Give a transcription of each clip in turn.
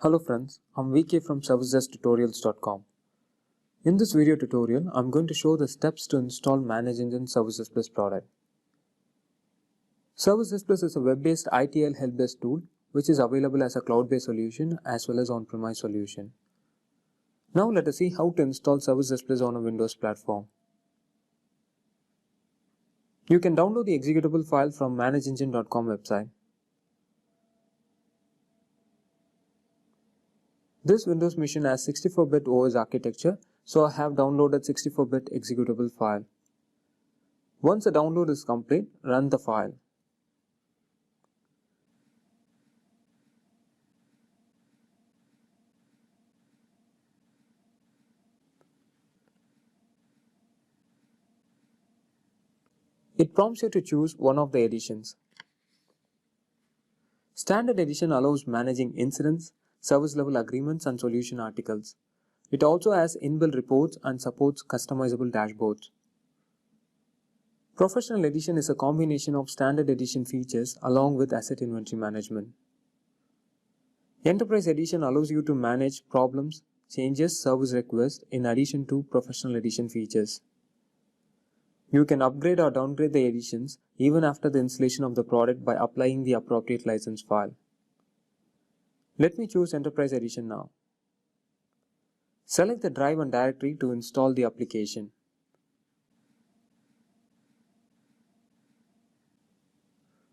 Hello friends, I'm VK from ServiceDeskTutorials.com. In this video tutorial, I'm going to show the steps to install Manage Engine ServiceDesk Plus product. ServiceDesk Plus is a web-based ITIL help-desk tool which is available as a cloud-based solution as well as on-premise solution. Now let us see how to install ServiceDesk Plus on a Windows platform. You can download the executable file from manageengine.com website. This Windows machine has 64-bit OS architecture, so I have downloaded 64-bit executable file. Once the download is complete, run the file. It prompts you to choose one of the editions. Standard edition allows managing incidents, service level agreements and solution articles. It also has inbuilt reports and supports customizable dashboards. Professional edition is a combination of standard edition features along with asset inventory management. Enterprise edition allows you to manage problems, changes, service requests in addition to professional edition features. You can upgrade or downgrade the editions even after the installation of the product by applying the appropriate license file. Let me choose Enterprise Edition now. Select the drive and directory to install the application.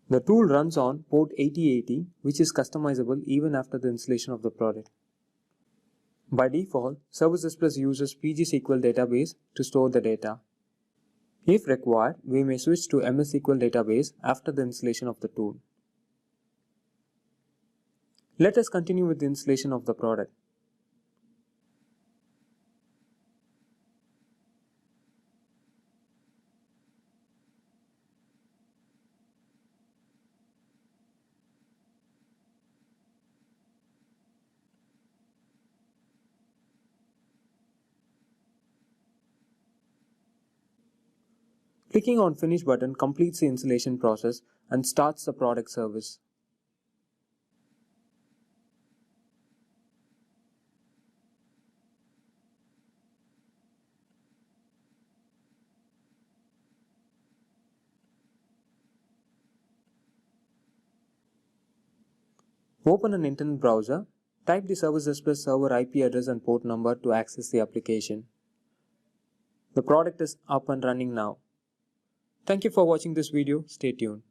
The tool runs on port 8080, which is customizable even after the installation of the product. By default, ServiceDesk Plus uses PG-SQL database to store the data. If required, we may switch to MS SQL database after the installation of the tool. Let us continue with the installation of the product. Clicking on Finish button completes the installation process and starts the product service. Open an internet browser, type the ServiceDesk Plus server IP address and port number to access the application. The product is up and running now. Thank you for watching this video. Stay tuned.